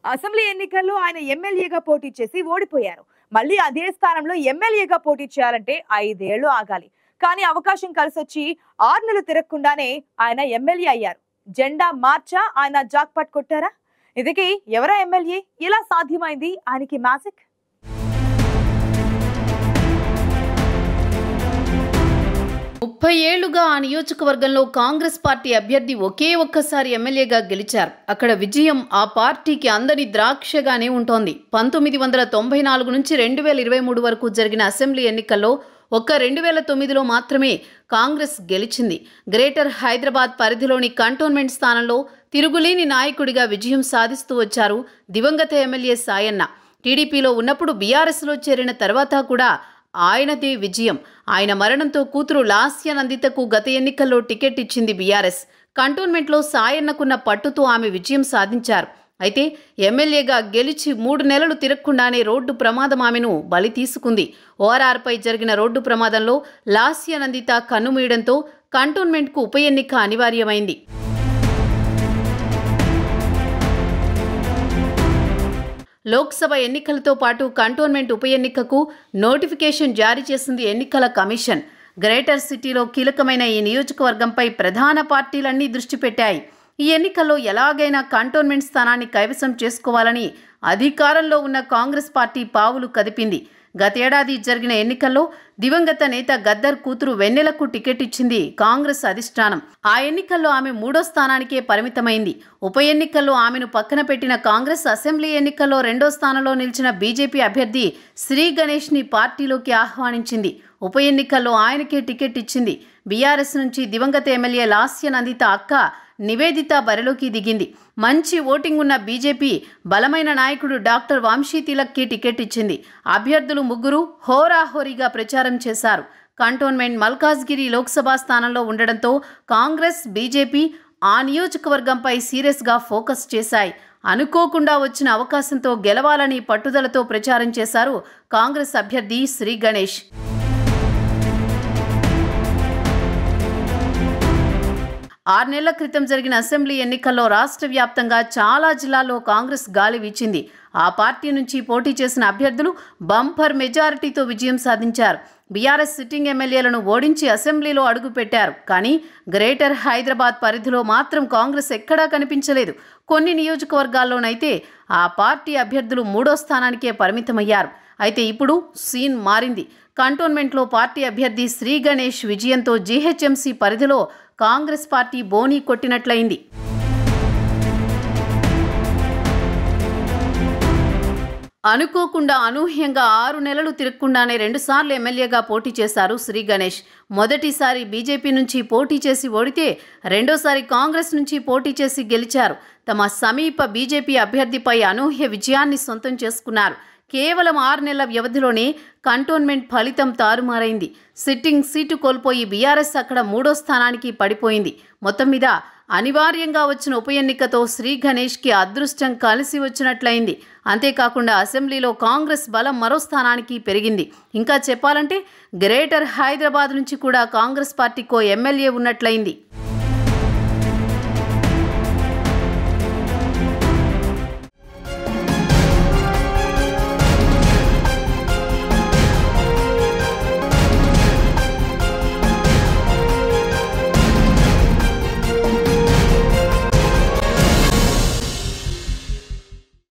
Assembly ఎన్నికల్లో ఆయన ఎమ్మెల్యేగా పోటీ చేసి ఓడిపోయారు. మళ్ళీ అదే స్థానంలో ఎమ్మెల్యేగా పోటీ చేయాలంటే 5 ఏళ్లు ఆగాలి. కానీ అవకాశం కలిసొచ్చి 6 నెలలు తిరగకుండానే ఆయన ఎమ్మెల్యే అయ్యారు. జెండా మార్చా ఆయన జాక్పాట్ కొట్టారా? ఇదికి ఎవరా ఎమ్మెల్యే? ఇలా సాధ్యమైంది ఆయనకి మ్యాజిక్? 30 ఏళ్లుగా ఆ నియోజకవర్గంలో కాంగ్రెస్ పార్టీ అభ్యర్థి ఒకే ఒక్కసారి ఎమ్మెల్యేగా గెలిచారు. అక్కడ విజయం ఆ పార్టీకి అందని ద్రాక్షగానే ఉంటోంది. 1994 నుంచి 2023 వరకు జరిగిన అసెంబ్లీ ఎన్నికల్లో ఒక్క 2009లో మాత్రమే కాంగ్రెస్ గెలిచింది. గ్రేటర్ హైదరాబాద్ పరిధిలోని కంటోన్మెంట్ స్థానంలో తిరుగులేని నాయకుడిగా విజయం సాధిస్తూ వచ్చారు దివంగత ఎమ్మెల్యే సాయన్న. టీడీపీలో ఉన్నప్పుడు బీఆర్ఎస్లో చేరిన తర్వాత కూడా ఆయనదే విజయం. ఆయన మరణంతో కూతురు లాస్య నందితకు గత ఎన్నికల్లో టికెట్ ఇచ్చింది బీఆర్ఎస్. కంటోన్మెంట్లో సాయన్నకున్న పట్టుతో ఆమె విజయం సాధించారు. అయితే ఎమ్మెల్యేగా గెలిచి 3 నెలలు తిరగకుండానే రోడ్డు ప్రమాదం ఆమెను బలి తీసుకుంది. ఓఆర్ఆర్పై జరిగిన రోడ్డు ప్రమాదంలో లాస్య నందిత కన్నుమూయడంతో కంటోన్మెంట్కు ఉప ఎన్నిక అనివార్యమైంది. లోక్సభ ఎన్నికలతో పాటు కంటోన్మెంట్ ఉప ఎన్నికకు నోటిఫికేషన్ జారీ చేసింది ఎన్నికల కమిషన్. గ్రేటర్ సిటీలో కీలకమైన ఈ నియోజకవర్గంపై ప్రధాన పార్టీలన్నీ దృష్టి పెట్టాయి. ఈ ఎన్నికల్లో ఎలాగైనా కంటోన్మెంట్ స్థానాన్ని కైవసం చేసుకోవాలని అధికారంలో ఉన్న కాంగ్రెస్ పార్టీ పావులు కదిపింది. గతేడాది జరిగిన ఎన్నికల్లో దివంగత నేత గద్దర్ కూతురు వెన్నెలకు టికెట్ ఇచ్చింది కాంగ్రెస్ అధిష్టానం. ఆ ఎన్నికల్లో ఆమె 3వ స్థానానికే పరిమితమైంది. ఉప ఎన్నికల్లో ఆమెను పక్కన పెట్టిన కాంగ్రెస్ అసెంబ్లీ ఎన్నికల్లో 2వ స్థానంలో నిలిచిన బీజేపీ అభ్యర్థి శ్రీ గణేష్ని పార్టీలోకి ఆహ్వానించింది. ఉప ఎన్నికల్లో ఆయనకే టికెట్ ఇచ్చింది. బీఆర్ఎస్ నుంచి దివంగత ఎమ్మెల్యే లాస్య నందిత అక్క నివేదిత బరిలోకి దిగింది. మంచి ఓటింగ్ ఉన్న బీజేపీ బలమైన నాయకుడు డాక్టర్ వంశీ తిలక్కి టికెట్ ఇచ్చింది. అభ్యర్థులు 3 హోరాహోరీగా ప్రచారం చేశారు. కంటోన్మెంట్ మల్కాజ్గిరి లోక్సభ స్థానంలో ఉండడంతో కాంగ్రెస్, బీజేపీ ఆ నియోజకవర్గంపై సీరియస్గా ఫోకస్ చేశాయి. అనుకోకుండా వచ్చిన అవకాశంతో గెలవాలని పట్టుదలతో ప్రచారం చేశారు కాంగ్రెస్ అభ్యర్థి శ్రీ గణేష్. ఆరు నెలల క్రితం జరిగిన అసెంబ్లీ ఎన్నికల్లో రాష్ట్ర వ్యాప్తంగా చాలా జిల్లాల్లో కాంగ్రెస్ గాలి వీచింది. ఆ పార్టీ నుంచి పోటీ చేసిన అభ్యర్థులు బంపర్ మెజారిటీతో విజయం సాధించారు. బీఆర్ఎస్ సిట్టింగ్ ఎమ్మెల్యేలను ఓడించి అసెంబ్లీలో అడుగుపెట్టారు. కానీ గ్రేటర్ హైదరాబాద్ పరిధిలో మాత్రం కాంగ్రెస్ ఎక్కడా కనిపించలేదు. కొన్ని నియోజకవర్గాల్లోనైతే ఆ పార్టీ అభ్యర్థులు 3వ స్థానానికే పరిమితమయ్యారు. అయితే ఇప్పుడు సీన్ మారింది. కంటోన్మెంట్లో పార్టీ అభ్యర్థి శ్రీ గణేష్ విజయంతో జీహెచ్ఎంసీ పరిధిలో కాంగ్రెస్ పార్టీ బోనీ కొట్టినట్లయింది. అనుకోకుండా అనూహ్యంగా 6 నెలలు తిరగకుండానే 2 సార్లు ఎమ్మెల్యేగా పోటీ చేశారు శ్రీ గణేష్. మొదటిసారి బీజేపీ నుంచి పోటీ చేసి ఓడితే రెండోసారి కాంగ్రెస్ నుంచి పోటీ చేసి గెలిచారు. తమ సమీప బీజేపీ అభ్యర్థిపై అనూహ్య విజయాన్ని సొంతం చేసుకున్నారు. కేవలం 6 నెలల వ్యవధిలోనే కంటోన్మెంట్ ఫలితం తారుమారైంది. సిట్టింగ్ సీటు కోల్పోయి బీఆర్ఎస్ అక్కడ 3వ స్థానానికి పడిపోయింది. మొత్తం మీద అనివార్యంగా వచ్చిన ఉప ఎన్నికతో శ్రీ గణేష్కి అదృష్టం కలిసి వచ్చినట్లయింది. అంతేకాకుండా అసెంబ్లీలో కాంగ్రెస్ బలం మరో స్థానానికి పెరిగింది. ఇంకా చెప్పాలంటే గ్రేటర్ హైదరాబాద్ నుంచి కూడా కాంగ్రెస్ పార్టీకో ఎమ్మెల్యే ఉన్నట్లయింది.